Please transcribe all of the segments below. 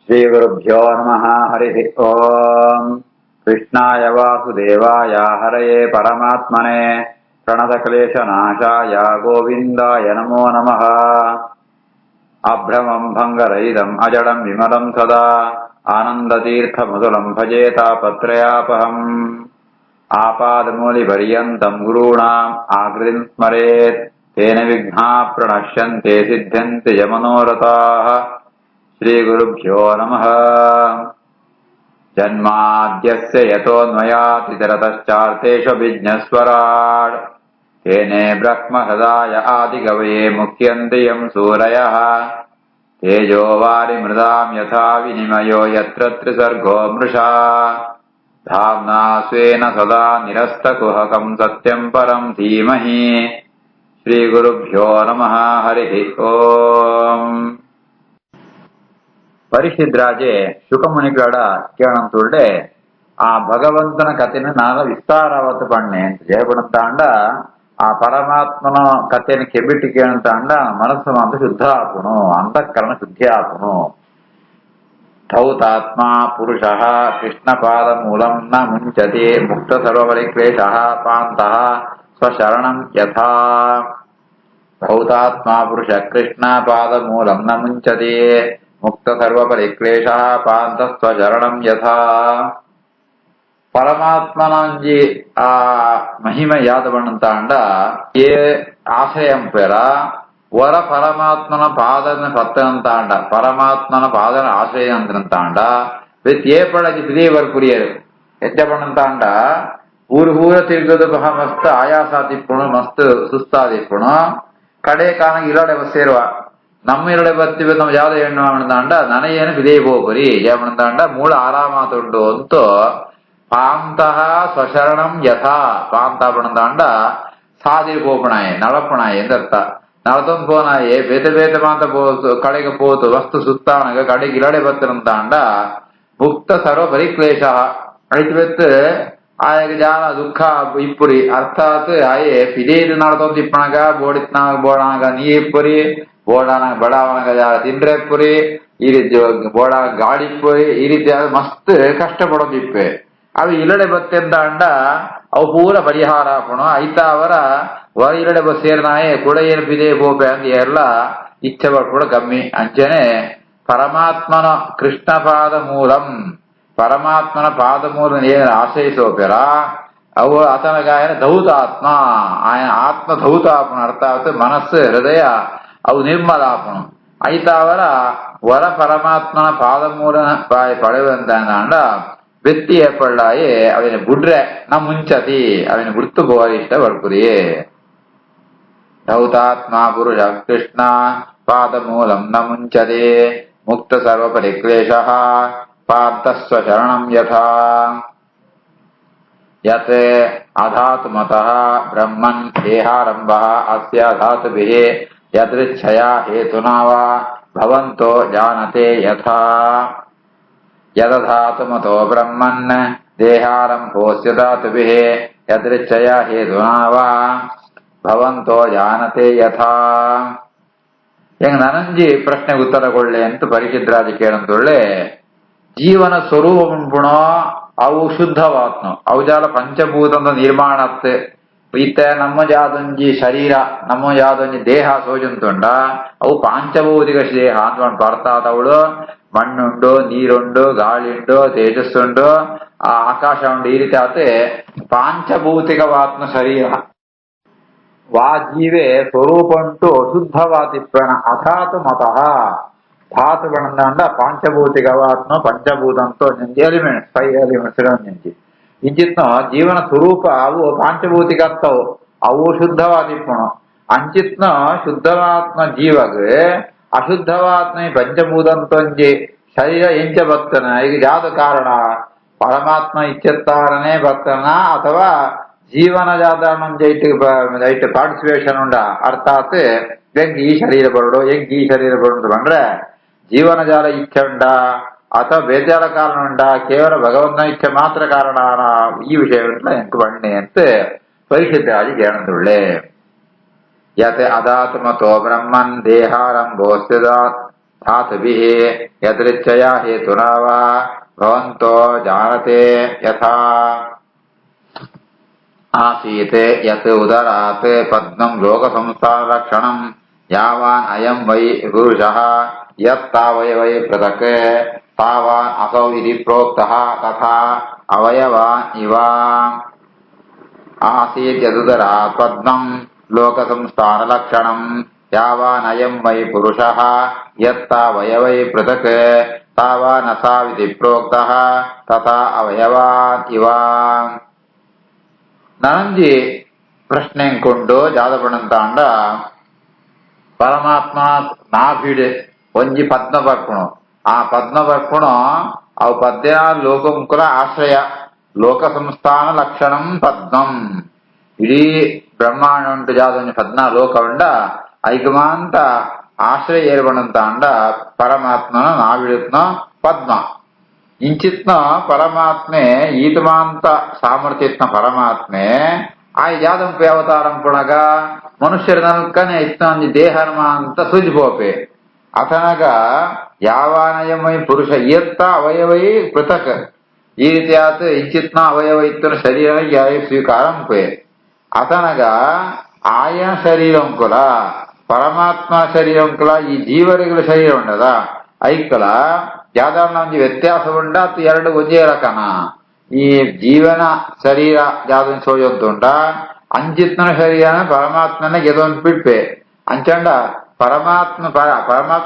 श्रीगुरुभ्यो नमः। हरिः ओम्। कृष्णाय वासुदेवाय हरये परमात्मने प्रणतक्लेशनाशाय गोविन्दाय नमो नमः। अभ्रमं भङ्गरहितम् अजडं विमलं सदा आनन्दतीर्थमधुरं भजे तापत्रयापहम्। आपादमूलिपर्यन्तं गुरूणाम् आकृतिं स्मरेत् तेन विघ्नाः प्रणश्यन्ते सिद्ध्यन्ति च मनोरथाः। श्रीगुरुभ्यो नमः। जन्माद्यस्य यतोऽन्वयातितरतश्चार्थेष्वभिज्ञस्वराट् तेने ब्रह्महृदाय आदिकवये मुह्यन्ति यं सूरयः। तेजो वारिमृदां यथा विनिमयो यत्र त्रिसर्गो मृषा धाम्ना स्वेन सदा निरस्तकुहकं सत्यं परं धीमहि। श्रीगुरुभ्यो नमः। हरिः ओम्. ಪರಿಶಿದ್ರಾಜೆ ಶುಕಮುನಿಗಳ ಕೇಳಂತುಳ್ಳೆ ಆ ಭಗವಂತನ ಕಥೆನ ನಾನು ವಿಸ್ತಾರವತ್ತು ಪಣ್ಣೆ ಅಂತ ಜಯಪಡಂತಾಂಡ ಆ ಪರಮಾತ್ಮನ ಕಥೆನ ಕೆಬಿಟ್ಟು ಕೇಳಂತಾಂಡ ಮನಸ್ಸು ಅಂತ ಶುದ್ಧ ಆಪುನು, ಅಂತಃಕರಣ ಶುದ್ಧಿ ಆಪುನು. ಧೌತಾತ್ಮ ಪುರುಷ ಕೃಷ್ಣಪಾದ ಮೂಲಂ ನ ಮುಂಚತೆ ಮುಕ್ತ ಸರ್ವಪರಿಕ್ಲೇಶ ಪಾಂತಃ ಸ್ವಶರಣಂ ಯಥಾ. ಧೌತಾತ್ಮ ಪುರುಷ ಕೃಷ್ಣಪಾದ ಮೂಲಂ ನ ಮುಂಚತೆ ಮುಕ್ತ ಸರ್ವಪರಿಕ್ಲೇಶ ಪಾಂತಸ್ವಚರಣಂ ಯಥಾ. ಪರಮಾತ್ಮನಂಜಿ ಆ ಮಹಿಮೆ ಯಾದವಣ್ಣಂತಾಂಡ ಏ ಆಶಯಂ ಪೆರ ವರ ಪರಮಾತ್ಮನ ಪಾದನ ಪತ್ತನಂತಾಂಡ ಪರಮಾತ್ಮನ ಪಾದನ ಆಶಯ ಅಂತಂತಾಂಡ ವಿತ್ ಏಪಳಜಿ பிரியவர் புரியರು ಎಚ್ಚಬಣ್ಣಂತಾಂಡ ಊರು ಊರ ತಿರುಗದು ಮಸ್ತ್ ಆಯಾಸ ತಿಪ್ಪುಣು ಮಸ್ತ್ ಸುಸ್ತಾದಿಪ್ಪುಣು ಕಡೆ ಕಾನ ಇರಾಡೆ ಸೇರುವ ನಮ್ಮ ಇರಡೆ ಬರ್ತೀವಿ ನಾವು ಯಾವ್ದು ಹೆಣ್ಣು ಮಾಡ್ತಾಂಡ ನನಗೇನು ಬಿದೇಯ ಹೋಗ್ಬರಿ ಯಾವಣ್ತಾಂಡ ಮೂಳ ಆರಾಮಾತುಂಡು ಅಂತೂ ಪಾಂತಹ ಸ್ವಶರಣಂ ಯಥಾ ಪಾಂತ ಪಣತಾಂಡ ಸಾದಿರಿ ಪೋಪಣಾಯೆ ನಳಪಣಾಯೆ ಎಂದರ್ಥ. ನಳತೊಂದು ಪೋನಾಯೆ ಬೇತ ಬೇತ ಮಾತ ಪೋತು ಕಡೆಗೆ ಪೋತು ವಸ್ತು ಸುತ್ತಾನಗ ಕಡೆಗೆ ಇರಡೆ ಬತ್ತರಂತಾಂಡ ಮುಕ್ತ ಸರ್ವ ಪರಿಕ್ಲೇಶ ಅಳಿತು ಬೆತ್ತು ಆಯಗ ಜಾನ ದುಃಖ ಇಪ್ಪುರಿ ಅರ್ಥಾತ್ ಆಯೆ ಪಿದೇದು ನಳತೊಂದು ಇಪ್ಪಣಗ ಬೋಡಿತ್ನಾಗ ಬೋಡಾಗ ನೀ ಇಪ್ಪುರಿ ಬೋಡಾನ ಬಡಾವನಗ ತಿಂಡ್ರೆ ಪುರಿ ಈ ರೀತಿ ಬೋಡ ಗಾಡಿ ಪುರಿ ಈ ರೀತಿ ಮಸ್ತ್ ಕಷ್ಟ ಪಡೋದಿಪ್ಪೆ ಅವು ಇಲ್ಲಡೆ ಬತ್ತೆ ಅಂತ ಅಂಡ ಅವು ಪೂರ ಪರಿಹಾರ ಆಪಣು ಐತ ಅವರ ವರ ಇಲ್ಲಡೆ ಬಸ್ ಸೇರ್ನಾಯೆ ಕೂಡ ಏನು ಬಿದೆ ಬೋಪೆ ಅಂತ ಎಲ್ಲ ಇಚ್ಛೆ ಪಡ್ಕೊಳ ಕಮ್ಮಿ ಅಂಚನೆ ಪರಮಾತ್ಮನ ಕೃಷ್ಣ ಪಾದ ಮೂಲಂ ಪರಮಾತ್ಮನ ಪಾದ ಮೂಲ ಏನು ಆಶ್ರಯಿಸೋಪೆರ ಅವು ಆತನ ಗಾಯನ ಧೌತಾತ್ಮ ಆಯನ ಆತ್ಮ ಧೌತಾತ್ಮ ಅರ್ಥಾತ್ ಮನಸ್ಸು ಹೃದಯ ಅವು ನಿರ್ಮಲಾಪಣು ಐತ ಅವರ ವರ ಪರಮಾತ್ಮನ ಪಾದ ಮೂಲ ಪಡೆಯುವಂತ ವ್ಯಕ್ತಿ ಏರ್ಪಡಾಯೇ ಅವನ ಬುಡ್ರೆ ನ ಮುಂಚತಿ ಅವನ ಗುರ್ತು ಬೋರಿ ಇಷ್ಟ ಬರ್ಕುರಿಯೇ. ಧೌತಾತ್ಮ ಪುರುಷ ಕೃಷ್ಣ ಪಾದ ಮೂಲಂ ನ ಮುಂಚತೆ ಮುಕ್ತ ಸರ್ವ ಪರಿಕ್ಲೇಶ ಪಾರ್ಥಸ್ವ ಶರಣಂ ಯಥಾ. ಯತ್ ಅಧಾತುಮತಃ ಬ್ರಹ್ಮನ್ ದೇಹಾರಂಭ ಅಸ್ಯ ಧಾತುಭಿಃ ಯದೃಚ್ಛಯಾ ಹೇತುನಾ ವಾ ಭವಂತೋ ಜಾನತೆ ಯಥಾ. ಯದಧಾತುಮತೋ ಬ್ರಹ್ಮನ್ ದೇಹಾರಂಭೋಸ್ಯ ಧಾತುಭಿಃ ಯದೃಚ್ಛಯಾ ಹೇತುನಾ ವಾ ಭವಂತೋ ಜಾನತೆ ಯಥಾ. ಹೆಂಗ ನನಂಜಿ ಪ್ರಶ್ನೆಗೆ ಉತ್ತರ ಕೊಳ್ಳೆ ಅಂತ ಪರಿಶಿದ್ರಾಜಿ ಕೇಳಂತೊಳ್ಳೆ ಜೀವನ ಸ್ವರೂಪ ಉಂಪುಣೋ ಅವು ಶುದ್ಧವಾತ್ನು ಅವು ಜಾಲ ಪಂಚಭೂತದ ನಿರ್ಮಾಣತ್ ಈತ ನಮ್ಮ ಯಾದೊಂಜಿ ಶರೀರ ನಮ್ಮ ಯಾದೊಂಜಿ ದೇಹ ಸೋಜಂತುಂಡ ಅವು ಪಾಂಚಭೌತಿಕ ದೇಹ ಅಂತ ಬರ್ತಾದವಳು ಮಣ್ಣುಂಡು ನೀರುಂಡು ಗಾಳಿ ಉಂಡು ತೇಜಸ್ಸುಂಡು ಆ ಆಕಾಶ ಉಂಡು ಈ ರೀತಿ ಆತೆ ಪಾಂಚಭೌತಿಕವಾತ್ಮ ಶರೀರ ವಾ ಜೀವೇ ಸ್ವರೂಪ ಉಂಟು ಶುದ್ಧವಾತಿಪ್ಪಣ ಅಥಾತು ಮತಃ ಧಾತು ಬಣ್ಣಂಡ ಪಾಂಚಭೌತಿಕವಾತ್ಮ ಪಂಚಭೂತಂತೋ ನೆಂಜಿ ಎಲಿಮೆಂಟ್ಸ್ 5 ಎಲಿಮೆಂಟ್ಸ್ ನೆಂಜಿ ಇಂಚಿತ್ನ ಜೀವನ ಸ್ವರೂಪ ಅವು ಪಾಂಚಭೌತಿಕ ಅರ್ಥವು ಅವು ಶುದ್ಧವಾದಿಪ್ಪಣ ಅಂಚಿತ್ನ ಶುದ್ಧವಾತ್ಮ ಜೀವಗೆ ಅಶುದ್ಧವಾತ್ಮ ಪಂಚಭೂತಂತೊಂಜಿ ಶರೀರ ಎಂಚ ಭಕ್ತನ ಈಗ ಯಾವ್ದು ಕಾರಣ ಪರಮಾತ್ಮ ಇಚ್ಛತ್ತಾರನೇ ಭಕ್ತನ ಅಥವಾ ಜೀವನ ಜಾತ ಪಾರ್ಟಿಸಿಪೇಷನ್ ಉಂಡ ಅರ್ಥಾತ್ ಹೆಂಗ್ ಈ ಶರೀರ ಬರಡು ಹೆಂಗ್ ಈ ಶರೀರ ಬರಡು ಬಂದ್ರೆ ಜೀವನ ಜಾಲ ಇಚ್ಛೆ ಉಂಡ ಅಥವಾ ಬೇಜಾರ ಕಾರಣ ಉಂಡ ಕೇವಲ ಭಗವಂತನ ಇಚ್ಛೆ ಮಾತ್ರ ಕಾರಣ ಈ ವಿಷಯಗಳನ್ನ ಎಂಟು ಬಣ್ಣೆ ಅಂತ ಪರಿಶುದ್ಧವಾಗಿ ಕೇಳಂದುಳ್ಳೆ. ಯತ್ ಅಧಾತುಮತೋ ಬ್ರಹ್ಮನ್ ದೇಹಾರಂಭೋಸ್ಯ धातुभिः यदृच्छया हेतुना वा भवन्तो जानते यथा आसीत् यत् उदरात् पद्मं लोकसंसारलक्षणम् यावान् अयं वै पुरुषः यत्तावयवै पृथक् तावान् असौ इति प्रोक्तः तथा अवयवान् इव आसीत् यदुदरात् पद्मं लोकसंस्थानलक्षणम् यावान् अयं वै पुरुषः यत्तावयवै पृथक् तावान् असाविति प्रोक्तः तथा अवयवान् इव ನನಂಜಿ ಪ್ರಶ್ನೆಂಕೊಂಡು ಜಾದಪಣಂತಾಂಡ ಪರಮಾತ್ಮ ನಾಭಿಡೆ ಒಂಜಿ ಪದ್ಮ ಬರ್ಪುಣು ಆ ಪದ್ಮ ಬರ್ಪುಣು ಅವು 14 ಲೋಕಮುಖುಲ ಆಶ್ರಯ ಲೋಕ ಸಂಸ್ಥಾನ ಲಕ್ಷಣಂ ಪದ್ಮಂ ಇಡೀ ಬ್ರಹ್ಮಾಂಡ ಉಂಟು ಜಾದೊಂಜಿ 14 ಲೋಕವುಂಡ ಐಕಮಾಂತ ಆಶ್ರಯ ಏರ್ಪಣಂತಾಂಡ ಪರಮಾತ್ಮನ ನಾಭಿಡುತ್ನ ಪದ್ಮ ಇಂಚಿತ್ನ ಪರಮಾತ್ಮೆ ಈತಮಾಂತ ಸಾಮರ್ಥ್ಯತ್ನ ಪರಮಾತ್ಮೆ ಆಯ್ ಜಾದಂಪೆ ಅವತಾರಂ ಪುಣಗ ಮನುಷ್ಯರ ನಲ್ಕನೆ ಇತ್ನ ದೇಹರ್ಮ ಅಂತ ಸುಜ್ಬೋಪೆ ಅಥನಗ ಯಾವಾನಯಮೈ ಪುರುಷ ಇಯತ್ತ ಅವಯವೈ ಪೃಥಕ್ ಈ ರೀತಿಯಾದ ಇಂಚಿತ್ನ ಅವಯವ ಇತ್ತನ ಶರೀರ ಸ್ವೀಕಾರಂಪೆ ಅಥನಗ ಆಯಾ ಶರೀರಂಕುಲ ಪರಮಾತ್ಮ ಶರೀರಂಕುಲ ಈ ಜೀವರಿಗಳ ಶರೀರ ಉಂಡದ ಐಕ್ಕಲ ಯಾವ್ದಾದ್ರು ಒಂಜಿ ವ್ಯತ್ಯಾಸ ಉಂಡ ಅದು ಎರಡು ಒಂದೇ ರಕನ ಈ ಜೀವನ ಶರೀರ ಯಾವ್ದೊಂದು ಸೋಜೊಂದುಂಡ ಅಂಚಿತ್ನ ಶರೀರ ಪರಮಾತ್ಮನ ಗೆದೊಂದು ಬಿಡ್ಪೆ ಅಂಚಂಡ ಪರಮಾತ್ಮ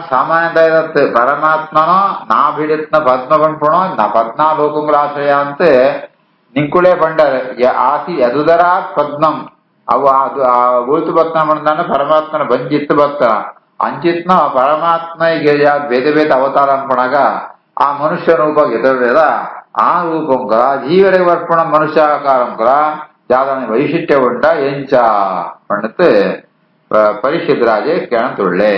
ಸಾಮಾನ್ಯದ ಇರತ್ತೆ ಪರಮಾತ್ಮನೋ ನಾ ಬಿಡಿತ್ನ ಪದ್ಮ ಪಂಪಣೋ ನಾ 14 ಲೋಕಗಳ ಆಶ್ರಯ ಅಂತ ನಿಂಕುಳೆ ಪಂಡರ್ ಆಸಿ ಯದುದರಾತ್ ಪದ್ಮಂ ಅವು ಅದು ಉಳಿತು ಭಕ್ತ ಪಂಡ ಪರಮಾತ್ಮನ ಬಂಜಿತ್ತು ಭಕ್ತ ಅಂಚಿತ್ನ ಪರಮಾತ್ಮಗೆ ಬೇರೆ ಬೇರೆ ಅವತಾರ ಅನ್ಪಣಗ ಆ ಮನುಷ್ಯ ರೂಪ ಗೆದವೇದ ಆ ರೂಪಂಕರ ಜೀವರಿಗೆ ಬರ್ಪಣ ಮನುಷ್ಯಾಕಾರಂಕರ ಜಾದನೆ ವೈಶಿಷ್ಟ್ಯ ಉಂಡ ಎಂಚ ಪಂಡತ್ ಪರಿಶುದ್ಧರಾಜೆ ಕೇಳತುಳ್ಳೆ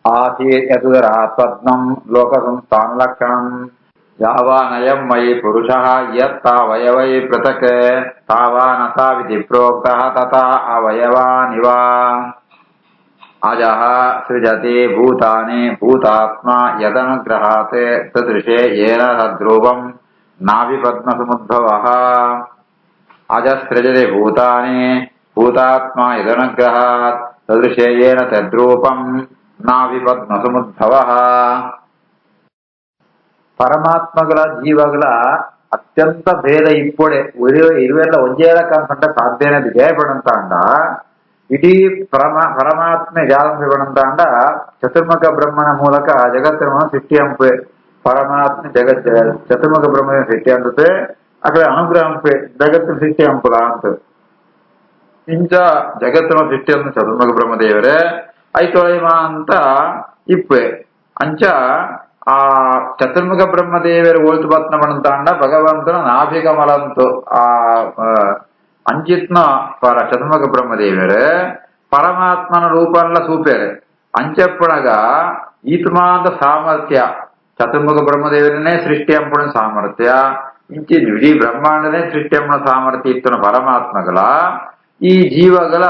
ಆಸೀತ್ ಯದುದರಾತ್ ಪದ್ಮಂ ಲೋಕ ಸಂಸ್ಥಾನ ಲಕ್ಷಣಂ ಯಾವಾನಯಂ ವೈ ಪುರುಷಃ ಯತ್ತಾವಯವೈ ಪೃಥಕ್ ತಾವಾನಸಾವಿತಿ ಪ್ರೋಕ್ತಃ ತಥಾ ಅವಯವಾನಿವ ಅಜಃ ಸೃಜತಿ ಭೂತಾನಿ ಭೂತಾತ್ಮ ಯದನುಗ್ರಹಾತ್ ಸದೃಶೇ ಯೇನ ತದ್ರೂಪಂ ನಾಭಿಪದ್ಮಸಮುದ್ಭವಃ ಅಜಸೃಜತಿ ಭೂತಾನಿ ಭೂತಾತ್ಮ ಯದನುಗ್ರಹಾತ್ ಸದೃಶೇ ಯೇನ ತದ್ರೂಪಂ ನಾಭಿಪದ್ಮಸಮುದ್ಭವಃ ಪರಮಾತ್ಮಗಳ ಜೀವಗಳ ಅತ್ಯಂತ ಭೇದ ಇಪ್ಪೊಡೆ ಇರುವೆಲ್ಲ ಒಂದೇ ರಕಂತ ಸಾಧ್ಯನೇ ಜಯಪಡಂತಾಂಡ ಇಡೀ ಪರಮಾತ್ಮೆ ಜಾದಂಪಣಂತಾಂಡ ಚತುರ್ಮುಖ ಬ್ರಹ್ಮನ ಮೂಲಕ ಜಗತ್ತನ್ನು ಸೃಷ್ಟಿಯಂಪೆ ಪರಮಾತ್ಮ ಜಗತ್ ಚತುರ್ಮುಖ ಬ್ರಹ್ಮನ ಸೃಷ್ಟಿ ಅಂತತೆ ಅಕಡೆ ಅನುಗ್ರಹಂಪೆ ಜಗತ್ತಿನ ಸೃಷ್ಟಿ ಅಂಪುಲ ಅಂತ ಇಂಚ ಜಗತ್ತಿನ ಸೃಷ್ಟಿ ಅಂತ ಚತುರ್ಮುಖ ಬ್ರಹ್ಮದೇವರೇ ಐತೊಳೆಮ ಅಂತ ಇಪ್ಪೆ ಅಂಚ ಆ ಚತುರ್ಮುಖ ಬ್ರಹ್ಮದೇವರು ಓಲ್ತು ಬತ್ನ ಪಣಂತಾಂಡ ಭಗವಂತನ ನಾಭಿಕಮಲಂತು ಆ ಅಂಚಿತ್ನ ಚತುರ್ಮುಖ ಬ್ರಹ್ಮದೇವರೇ ಪರಮಾತ್ಮನ ರೂಪಲ್ಲ ಸೂಪೇರೆ ಅಂಚಪ್ಪಣಗ ಈತ್ಮಾಂತ ಸಾಮರ್ಥ್ಯ ಚತುರ್ಮುಖ ಬ್ರಹ್ಮದೇವರನ್ನೇ ಸೃಷ್ಟಿ ಅಂಪಣ ಸಾಮರ್ಥ್ಯ ಇಂಚಿ ಇಡೀ ಬ್ರಹ್ಮಾಂಡನೇ ಸೃಷ್ಟಿ ಅಂಪಣ ಸಾಮರ್ಥ್ಯ ಇತ್ತನ ಪರಮಾತ್ಮಗಳ ಈ ಜೀವಗಳ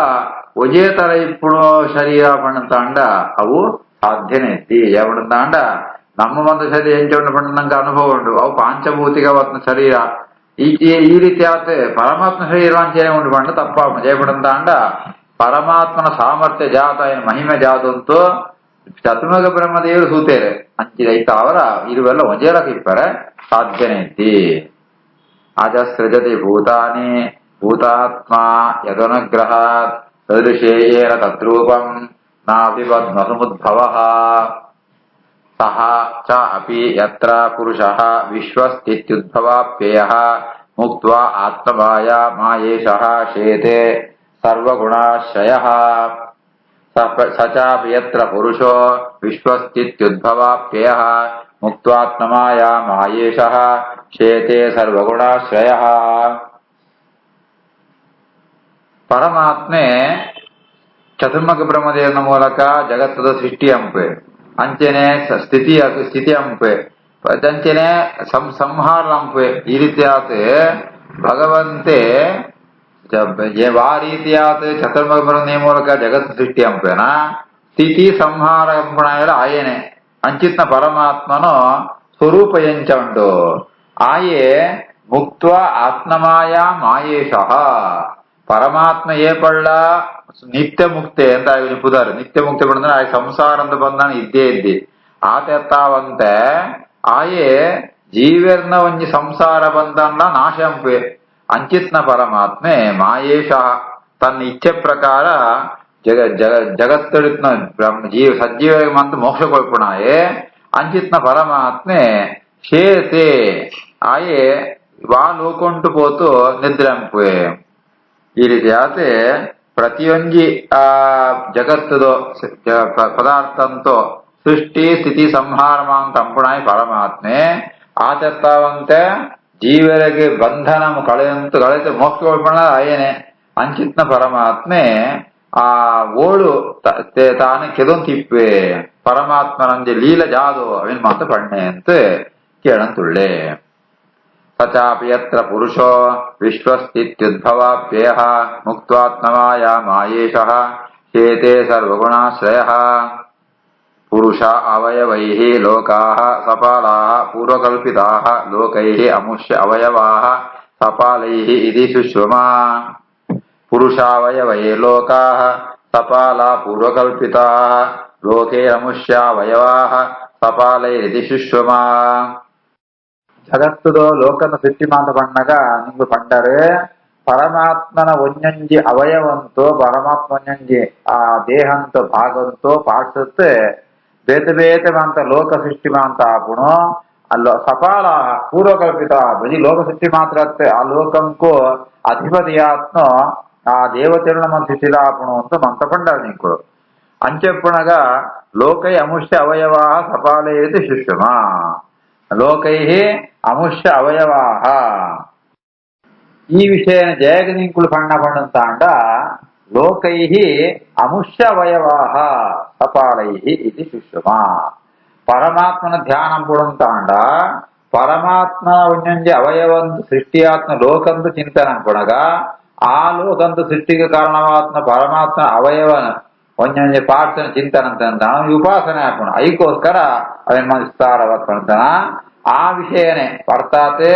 ಒಜೇ ತರ ಇಪ್ಪುಣೋ ಶರೀರ ಪಣಂತಾಂಡ ಅವು ಸಾಧ್ಯನೇ ಇತ್ತಿ ಯಾವಣಂತಾಂಡ ನಮ್ಮ ಒಂದು ಶರೀರ ಎಂಚ ಪಣ್ಣಂಗ ಅನುಭವ ಉಂಟು ಅವು ಪಾಂಚಭೌತಿಕವತ್ನ ಶರೀರ ಈ ರೀತಿ ಆತ ಪರಮಾತ್ಮ ಶರೀರಾಂಚನೆ ಉಂಟು ಪಂಡ ತಪ್ಪ ಜಯಪಡಂತಾಂಡ ಪರಮಾತ್ಮನ ಸಾಮರ್ಥ್ಯ ಜಾತ ಏನು ಮಹಿಮೆ ಜಾತಂತೂ ಚತುರ್ಮುಖ ಬ್ರಹ್ಮದೇವರು ಸೂತೇರೆ ಅಂಚಿದೈತ ಅವರ ಇರುವೆಲ್ಲ ಒಂಜೇರಕ ಇಪ್ಪರೆ ಸಾಧ್ಯನೇ ಇತ್ತಿ ಅಜಸೃಜತಿ ಭೂತಾನಿ ಭೂತಾತ್ಮ ಯದನುಗ್ರಹಾತ್ ಸದೃಶೇ ಯೇನ ತದ್ರೂಪಂ ನಾಭಿಪದ್ಮಸಮುದ್ಭವಃ ಸಹ ಚ ಅಪಿ ಯತ್ರ ಪುರುಷಃ ವಿಶ್ವಸ್ಥಿತ್ಯುದ್ಭವಾಪ್ಯಯಃ ಮುಕ್ತ್ವಾ ಆತ್ಮಮಾಯ ಮಾಯೇಶಃ ಶೇತೆ ಸರ್ವಗುಣಾಶ್ರಯಃ ಸ ಚಾಪಿ ಯತ್ರ ಪುರುಷೋ ವಿಶ್ವಸ್ಥಿತ್ಯುದ್ಭವಾಪ್ಯಯಃ ಮುಕ್ತ್ವಾತ್ಮಮಾಯ ಮಾಯೇಶಃ ಶೇತೆ ಸರ್ವಗುಣಾಶ್ರಯಃ ಪರಮಾತ್ಮೆ ಚತುರ್ಮುಖ ಬ್ರಹ್ಮದೇವನ ಮೂಲಕ ಜಗತ್ತದ ಸೃಷ್ಟಿ ಅಂಪೆ ಅಂಚನೆ ಸ್ಥಿತಿ ಅಂಪೆ ಅಂಚನೆ ಸಂಹಾರ ಅಂಪೆ ಈ ರೀತಿಯಾದ ಭಗವಂತೆ ಆ ರೀತಿಯಾದ ಚತುರ್ಮುಖ ಬ್ರಹ್ಮದೇವ ಮೂಲಕ ಜಗತ್ತು ಸೃಷ್ಟಿ ಅಂಪೆನ ಸ್ಥಿತಿ ಸಂಹಾರ ಎಂಬುಣ ಆಯನೆ ಅಂಚಿತ್ನ ಪರಮಾತ್ಮನು ಸ್ವರೂಪ ಎಂಚ ಉಂಟು ಆಯೆ ಮುಕ್ತ ಆತ್ಮಮಾಯ ಮಾಯೇಶಃ ಪರಮಾತ್ಮ ಏಪಳ್ಳ ನಿತ್ಯ ಮುಕ್ತೆ ಅಂತ ಪುದಾರು ನಿತ್ಯ ಮುಕ್ತಿ ಪಡೆದ್ರೆ ಆ ಸಂಸಾರ ಅಂತ ಬಂದಾನ ಇದ್ದೇ ಇದ್ದಿ ಆತೆತ್ತಾವಂತೆ ಆಯೆ ಜೀವರ್ನ ಒಂಜಿ ಸಂಸಾರ ಬಂಧನ ನಾಶಂಪೆ ಅಂಚಿತ್ನ ಪರಮಾತ್ಮೆ ಮಾಯೇಶ ತನ್ನ ಇಚ್ಛೆ ಪ್ರಕಾರ ಜಗತ್ತಡಿತ್ನ ಸಜ್ಜೀವ ಮಂತ್ ಮೋಕ್ಷ ಕೊಳ್ಪುಣಾಯೆ ಅಂಚಿತ್ನ ಪರಮಾತ್ಮೆ ಶೇತೆ ಆಯೆ ವಾ ಲೋಕೊಂಟು ಪೋತು ನಿದ್ರಂಪೆ ಈ ರೀತಿ ಆತೆ ಪ್ರತಿಯೊಂಜಿ ಜಗತ್ತದು ಪದಾರ್ಥಂತೋ ಸೃಷ್ಟಿ ಸ್ಥಿತಿ ಸಂಹಾರ ಅಂತ ಅಂಪುಣಾಯಿ ಪರಮಾತ್ಮೆ ಆಚರ್ತಾವಂತೆ ಜೀವರಿಗೆ ಬಂಧನ ಕಳೆತು ಮೋಕ್ಷ ಕೊಳ್ಪಣ ಆಯನೆ ಅಂಚಿತ್ನ ಪರಮಾತ್ಮೆ ಆ ಓಡು ತಾನು ಕೆದೊಂತಿಪ್ಪೆ ಪರಮಾತ್ಮನಂಜೆ ಲೀಲ ಜಾದು ಅವಿನ್ ಮಾತು ಪಣ್ಣೆ ಅಂತ ಕೇಳಂತುಳ್ಳೆ ಸಚಾಪಿ ಯತ್ರ ಪುರುಷೋ ವಿಶ್ವಸ್ಥಿತ್ಯುದ್ಭವಾಪ್ಯಯ ಮುಕ್ತ್ವಾತ್ಮಮಾಯ ಮಾಯೇಶಃ ಶೇತೆ ಸರ್ವಗುಣಾಶ್ರಯಃ ಪುರುಷ ಅವಯವೈಃ ಲೋಕಾಃ ಸಪಾಲಾಃ ಪೂರ್ವಕಲ್ಪಿತಾಃ ಲೋಕೈಃ ಅಮುಷ್ಯ ಅವಯವಾಃ ಸಪಾಲೈಃ ಇತಿ ಸುಶ್ರುಮಾ ಪುರುಷಾವಯವೈ ಲೋಕಾಃ ಸಪಾಲಾ ಪೂರ್ವಕಲ್ಪಿತಾಃ ಲೋಕೆ ಅಮುಷ್ಯಾವಯವಾಃ ಸಪಾಲೈರಿತಿ ಸುಶ್ರುಮಾ ಜಗತ್ತುದು ಲೋಕದ ಸೃಷ್ಟಿ ಮಾತ ಪಣ್ಣಗ ನಿಂಗು ಪಂಡರೆ ಪರಮಾತ್ಮನ ಒಂಜಂಜಿ ಅವಯವಂತೋ ಪರಮಾತ್ಮ ಒಂಜಂಜಿ ಆ ದೇಹಂತೋ ಭಾಗಂತೋ ಪಾಡ್ಸುತ್ತೆ ಬೇತೆ ಬೇತೆ ಮಾಂತ ಲೋಕ ಸೃಷ್ಟಿ ಮಾಂತ ಆಪುಣು ಅಲ್ಲೋ ಸಪಾಲ ಪೂರ್ವಕಲ್ಪಿತ ಬಜಿ ಲೋಕ ಸೃಷ್ಟಿ ಮಾತ್ರ ಆ ಲೋಕಂಕು ಅಧಿಪತಿಯಾತ್ನೋ ಆ ದೇವತೆಗಳ మన ಸೃಷ್ಟಿಲ ಆಪುಣು ಅಂತ ಮಂತ ಪಂಡರು ನಿಂಕು ಅಂచెಪ್ಪುಣಗ ಲೋಕೈ ಅಮುಷ್ಯ ಅವಯವಾ ಸಪಾಲೇ ಇತಿ ಸುಶ್ರುಮ ಲೋಕೈ ಅಮುಷ್ಯ ಅವಯವಾಹ ಈ ವಿಷಯ ಜಯಗನಿಂಕುಳು ಪಣ್ಣ ಪಣ್ಣಂತಾಂಡ ಲೋಕೈ ಅಮುಷ್ಯ ಅವಯವಾಹ ಸಪಾಲೈ ಇತಿ ಸುಶ್ರುಮ ಪರಮಾತ್ಮನ ಧ್ಯಾನ ಪುಡಂತಾಂಡ ಪರಮಾತ್ಮ ಒಂಜೊಂಜಿ ಅವಯವಂತು ಸೃಷ್ಟಿಯಾತ್ಮ ಲೋಕಂತು ಚಿಂತನ ಪುಣಗ ಆ ಲೋಕಂತು ಸೃಷ್ಟಿಗೆ ಕಾರಣವಾತ್ಮ ಪರಮಾತ್ಮ ಅವಯವನ ಒಂಜೊಂಜಿ ಪಾರ್ಥನ ಚಿಂತನ ಅಂತ ಉಪಾಸನೆ ಹಾಕೋಣ ಐಕೋಸ್ಕರ ಅವನ್ ವಿಸ್ತಾರವಾದ ಆ ವಿಷಯನೇ ಅರ್ಥಾತ್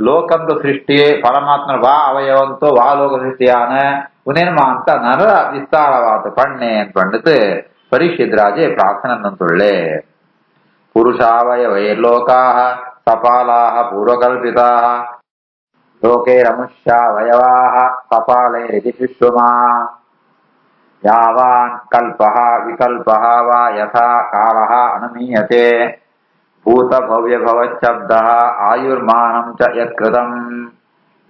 ಲೋಕಂದು ಸೃಷ್ಟಿ ಪರಮಾತ್ಮ ವಾ ಅವಯವಂತೋ ವಾ ಲೋಕ ಸೃಷ್ಟಿಯಾನ ಉನೇನ್ಮ ಅಂತ ನರ ವಿಸ್ತಾರವಾದ ಪಣ್ಣೆ ಅಂತ ಪಂಡಿತು ಪರೀಕ್ಷಿದ್ರಾಜೆ ಪ್ರಾರ್ಥನಂತುಳ್ಳೆ ಪುರುಷಾವಯವೈ ಲೋಕಾಃ ಸಪಾಲಾಃ ಪೂರ್ವಕಲ್ಪಿತಾಃ ಲೋಕೈರಮುಷ್ಯಾವಯವಾಃ ಸಪಾಲೈರಿತಿ ಸುಶ್ರುಮಾ ಯಾವಾನ್ ಕಲ್ಪಃ ವಿಕಲ್ಪಃ ವಾ ಯಥಾ ಕಾಲಃ ಅನುಮೀಯತೆ ಭೂತ ಭವ್ಯ ಭವಚ್ಛಬ್ದಃ ಆಯುರ್ಮಾನಂ ಚ ಯತ್ಕೃತಂ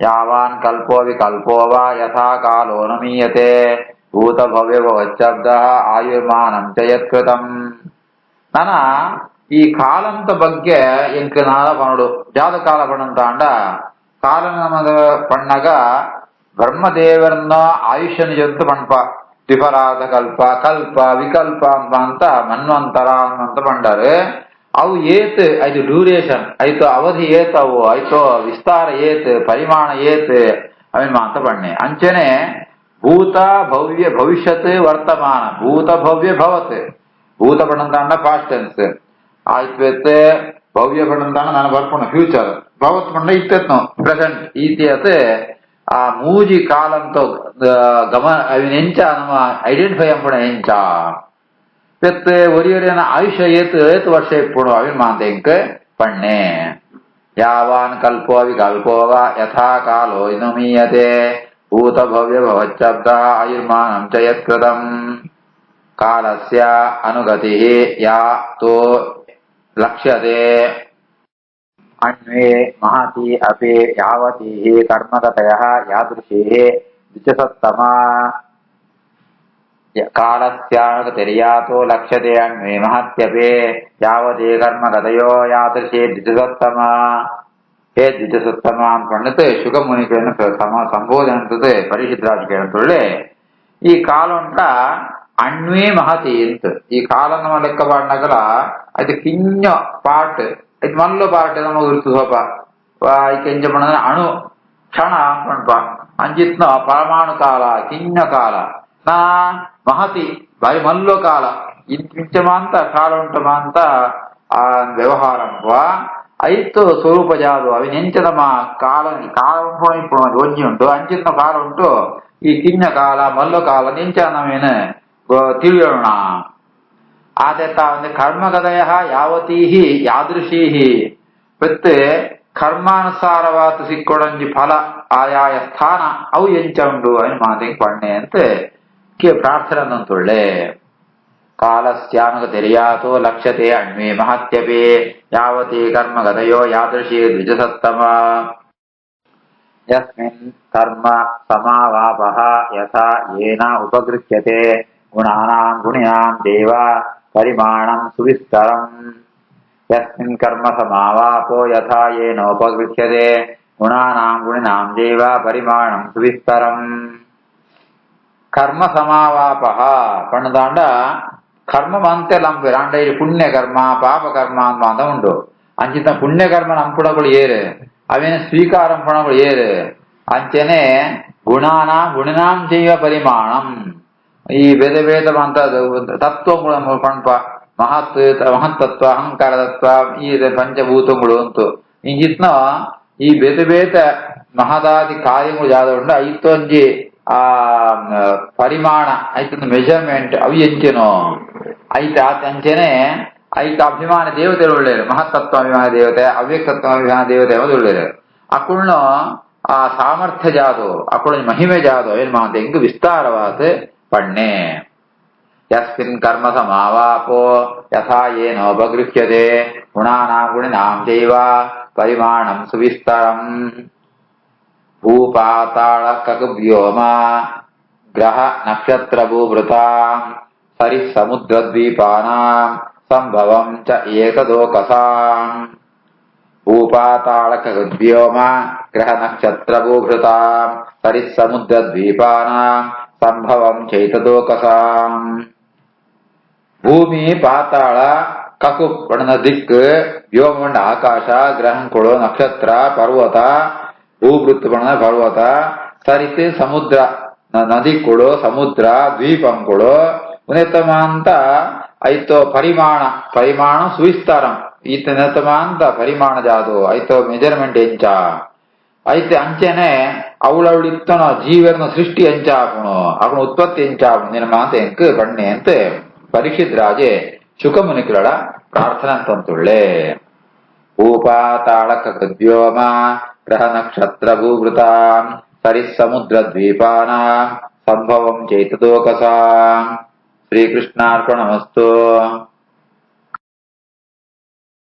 ಯಾವಾನ್ ಕಲ್ಪೋ ವಿಕಲ್ಪೋ ವಾ ಯಥಾ ಕಾಲೋ ಅನುಮೀಯತೆ ಭೂತ ಭವ್ಯ ಭವಚ್ಛಬ್ದಃ ಆಯುರ್ಮಾನಂ ಚ ಯತ್ಕೃತಂ ನನ ಈ ಕಾಲಂತ ಬಗ್ಗೆ ಎಂಕ ನಾಳ ಪಣಡು ಜಾದ ಕಾಲ ಪಣಂತಾಂಡ ಕಾಲ ನಮದ ಪಣ್ಣಗ ಬ್ರಹ್ಮದೇವರನ್ನ ಆಯುಷ್ಯನ ಜಂತು ಪಣ್ಪ ದ್ವಿಪರಾಧ ಕಲ್ಪ ಕಲ್ಪ ವಿಕಲ್ಪ ಅಂತ ಮನ್ವಂತರ ಅಂತ ಪಂಡರು ಅವು ಏತ್ ಐದು ಡ್ಯೂರೇಷನ್ ಆಯ್ತು ಅವಧಿ ಏತವು ಆಯ್ತು ವಿಸ್ತಾರ ಏತ್ ಪರಿಮಾಣ ಏತ್ ಅವೇನ್ ಮಾತ ಪಣ್ಣೆ ಅಂಚನೆ ಭೂತ ಭವ್ಯ ಭವಿಷ್ಯತ್ ವರ್ತಮಾನ ಭೂತ ಭವ್ಯ ಭವತ್ ಭೂತ ಪಣ್ಣಂತಾಂಡ ಪಾಸ್ಟ್ ಟೆನ್ಸ್ ಆಯ್ತು ಭವ್ಯ ಪಣ್ಣಂತಾಂಡ ನಾನು ಬರ್ಪುಣ ಫ್ಯೂಚರ್ ಭವತ್ ಪಂಡ ಇತ್ತೇತ್ನು ಪ್ರೆಸೆಂಟ್ ಈತಿಯತ್ ಆ ಮೂಜಿ ಕಾಲಂತೋ ಗಮ ಅವಿನ ಎಂಚ ನಮ್ಮ ಐಡೆಂಟಿಫೈ ಅಂಪುಣ ಎಂಚ ಪೆತ್ ಒರಿಯರಿನ ಆಯುಷ್ಯ ಏತ್ ವರ್ಷ ಇಪ್ಪುಣು ಅವಿನ ಮಾಂತ ಎಂಕ ಪಣ್ಣೆ ಯಾವಾನ್ ಕಲ್ಪೋ ವಿಕಲ್ಪೋ ವಾ ಯಥಾ ಕಾಲೋ ಇನುಮೀಯತೆ ಭೂತ ಭವ್ಯ ಭವಚ್ಛಬ್ದ ಆಯುರ್ಮಾನಂ ಚ ಯತ್ಕೃತಂ ಕಾಲಸ್ಯ ಅನುಗತಿ ಯಾ ತೋ ಲಕ್ಷ್ಯತೆ ಅನ್ವೇ ಮಹತಿ ಅಪಿ ಯಾವತಿ ಕರ್ಮಗತಯಃ ಯಾದೃಶಿ ದ್ವಿಚಸತ್ತಮ ಕಾಲಸ್ಯಾನುಗತಿರ್ಯಾತೋ ಲಕ್ಷ್ಯತೆ ಅನ್ವೇ ಮಹತ್ಯಪಿ ಯಾವತಿ ಕರ್ಮಗತಯೋ ಯಾದೃಶಿ ದ್ವಿಚಸತ್ತಮ ಹೇ ದ್ವಿಚಸತ್ತಮ ಅಂದ್ಕೊಂಡಿತ್ತು ಶುಕಮುನಿಗಳನ್ನು ಸಂಬೋಧನೆ ಅಂತದ್ದು ಪರಿಶುದ್ಧರಾಜ ಕೇಳ್ತೊಳ್ಳೆ ಈ ಕಾಲ ಉಂಟ ಅಣ್ವೇ ಮಹತಿ ಅಂತ ಈ ಕಾಲ ನಮ್ಮ ಲೆಕ್ಕ ಪಾಡ್ನಗಲ ಅದು ಕಿಂಜ ಪಾಟ್ ಇದು ಮಲ್ಲು ಪಾರ್ಟ್ ನಮಗೆ ಗುರುತು ಸ್ವಲ್ಪ ಕೆಂಚ ಪಣ ಅಣು ಕ್ಷಣ ಅನ್ಕೊಂಡ್ಪ ಅಂಜಿತ್ನ ಪರಮಾಣು ಕಾಲ ಕಿಂಜ ಕಾಲ ನಾ ಮಹತಿ ಬಾರಿ ಮಲ್ಲು ಕಾಲ ಇಂಚಮಾಂತ ಕಾಲ ಉಂಟಮಾಂತ ಆ ವ್ಯವಹಾರಂಪ ಐತು ಸ್ವರೂಪ ಜಾದು ಅవి ನೆಂಚದ ಕಾಲ ಕಾಲ ಉಂಟು ఇప్పుడు ಒಂಜಿ ಉಂಟು ಅಂಚಿನ ಕಾಲ ಉಂಟು ಈ ಕಿನ್ನ ಕಾಲ ಮಲ್ಲು ಕಾಲ ನೆಂಚ ನಾವೇನು ತಿಳಿಯೋಣ ಆದೆತ್ತ ಒಂದು ಕರ್ಮಗದಯ ಯಾವತೀ ಯಾದೃಶೀ ಪ್ರತ್ ಕರ್ಮಾನುಸಾರವಾದ ಸಿಕ್ಕೊಡಂಜಿ ಫಲ ಆಯಾಯ ಸ್ಥಾನ ಅವು ಎಂಚ ಉಂಡು అని ಮಾತಿಗೆ ಪಣ್ಣೆ ಅಂತ ಪ್ರಾರ್ಥನೆ ಅಂತೊಳ್ಳೆ ಕಾಲಸ್ಯಾನುಗ ತೆರಿಯಾತೋ ಲಕ್ಷ್ಯತೆ ಅಣ್ಮೇ ಮಹತ್ಯಪೇ ಯಾವತಿ ಕರ್ಮಗದಯೋ ಯಾದೃಶೀ ದ್ವಿಜಸತ್ತಮ ಯಸ್ಮಿನ್ ಕರ್ಮ ಸಮಾವಾಪಃ ಯಥಾ ಯೇನ ಉಪಗೃಹ್ಯತೆ ಗುಣಾನಾಂ ಗುಣಿನಾಂ ದೇವ ಪರಿಮಾಣಂ ಸುವಿಸ್ತರಂ ಯಸ್ಮಿನ್ ಕರ್ಮ ಸಮಾವಾಪೋ ಯಥಾ ಯೇನ ಉಪಗೃಹ್ಯತೆ ಗುಣಾನಾಂ ಗುಣಿನಾಂ ದೇವ ಪರಿಮಾಣಂ ಸುವಿಸ್ತರಂ ಕರ್ಮ ಸಮಾವಾಪಃ ಪಣ್ಣದಾಂಡ ಕರ್ಮ ಮಂತೆ ಲಂಪಿರ ಅಂಡ ಇಲ್ಲಿ ಪುಣ್ಯಕರ್ಮ ಪಾಪಕರ್ಮ ಅಂತ ಉಂಟು ಅಂಚಿನ ಪುಣ್ಯಕರ್ಮ ನಂಪುಣಗಳು ಏರು ಅವೇನು ಸ್ವೀಕಾರಂ ಪುಣಗಳು ಏರು ಅಂಚೆನೆ ಗುಣನಾಂ ಜೀವ ಪರಿಮಾಣಂ ಈ ಬೇದ ಬೇದವಂತ ತತ್ವಗಳು ಪಣಪ ಮಹತ್ತತ್ವ ಅಹಂಕಾರ ತತ್ವ ಈ ಪಂಚಭೂತಗಳು ಅಂತು ಇಂಜಿತ್ನ ಈ ಬೇದ ಬೇದ ಮಹದಾದಿ ಕಾರ್ಯಗಳು ಯಾವ್ದು ಉಂಟು ಐತೊಂಜಿ ಆ ಪರಿಮಾಣ ಐತೊಂದು ಮೆಜರ್ಮೆಂಟ್ ಅವು ಎಂಚೆನೋ ಐತೆ ಅಂಚೆನೆ ಐತ ಅಭಿಮಾನ ದೇವತೆಗಳು ಒಳ್ಳೆಯರು ಮಹತ್ತತ್ವ ಅಭಿಮಾನ ದೇವತೆ ಅವ್ಯಕ್ತತ್ವ ಅಭಿಮಾನ ದೇವತೆ ಅನ್ನೋದು ಒಳ್ಳೆಯರು ಅಕ್ಕಳನ್ನು ಆ ಸಾಮರ್ಥ್ಯ ಜಾದು ಅಕ್ಕಳ ಮಹಿಮೆ ಜಾದು ಏನ್ ಮಾತೆ ಹೆಂಗ್ ವಿಸ್ತಾರವಾದ ಪಣ್ಣೆ ಯಸ್ಮಿನ್ ಕರ್ಮ ಸಮಾವಾಪೋ ಯಥಾ ಏನೋಪಗೃಹ್ಯತೆ ಗುಣಾನಾಂ ಗುಣಿನಾಂ ಚೈವ ಪರಿಮಾಣಂ ಸುವಿಸ್ತರಂ ಭೂಪಾತಾಳ ಕಗವ್ಯೋಮ ಗ್ರಹ ನಕ್ಷತ್ರ ಭೂಭೃತಾಂ ಸರಿ ಸಮುದ್ರ ದ್ವೀಪಾನಾಂ ಸಂಭವಂ ಚ ಏಕದೋಕಸಾಂ ಭೂಪಾತಾಳ ಕಗವ್ಯೋಮ ಗ್ರಹ ನಕ್ಷತ್ರ ಭೂಭೃತಾಂ ಸರಿ ಸಮುದ್ರ ದ್ವೀಪಾನಾಂ ಸಂಭವಂ ಚೈತದೋಕಸಾಂ ಭೂಮಿ ಪಾತಾಳ ಕಕು ಬಣ್ಣದ ದಿಕ್ಕು ವ್ಯೋಮ ಬಣ್ಣ ಆಕಾಶ ಗ್ರಹಗಳು ನಕ್ಷತ್ರ ಪರ್ವತ ಭೂಭೃತ್ ಬಣ್ಣ ಪರ್ವತ ಸರಿತೆ ಸಮುದ್ರ ನದಿಗಳು ಸಮುದ್ರ ದ್ವೀಪಗಳು ಉನ್ನತಮಾಂತ ಐತೋ ಪರಿಮಾಣ ಸುವಿಸ್ತಾರಂ ಈತ ಉನ್ನತಮಾಂತ ಪರಿಮಾಣ ಜಾದು ಐತೋ ಮೆಜರ್ಮೆಂಟ್ ಎಂಚ ಐತೆ ಅಂಚೆನೆ ಅವಳವಳಿತ್ತನ ಜೀವನ ಸೃಷ್ಟಿ ಎಂಚಾಪುಣು ಅವನ ಉತ್ಪತ್ತಿ ಎಂಚಾಪುಣು ನಿನ್ನ ಮಾತ ಎಂಕ್ ಬಣ್ಣೆ ಅಂತ ಪರೀಕ್ಷಿತ್ ರಾಜೆ ಶುಕಮುನಿಕಳ ಪ್ರಾರ್ಥನೆ ಅಂತಂತುಳ್ಳೆ ಭೂಪಾತಾಳ ಕಗವ್ಯೋಮ ಗ್ರಹ ನಕ್ಷತ್ರ ಭೂಭೃತಾಂ ಸರಿ ಸಮುದ್ರ ದ್ವೀಪಾನಾಂ ಸಂಭವಂ ಚೈತದೋಕಸಾಂ ಶ್ರೀಕೃಷ್ಣಾರ್ಪಣಮಸ್ತು.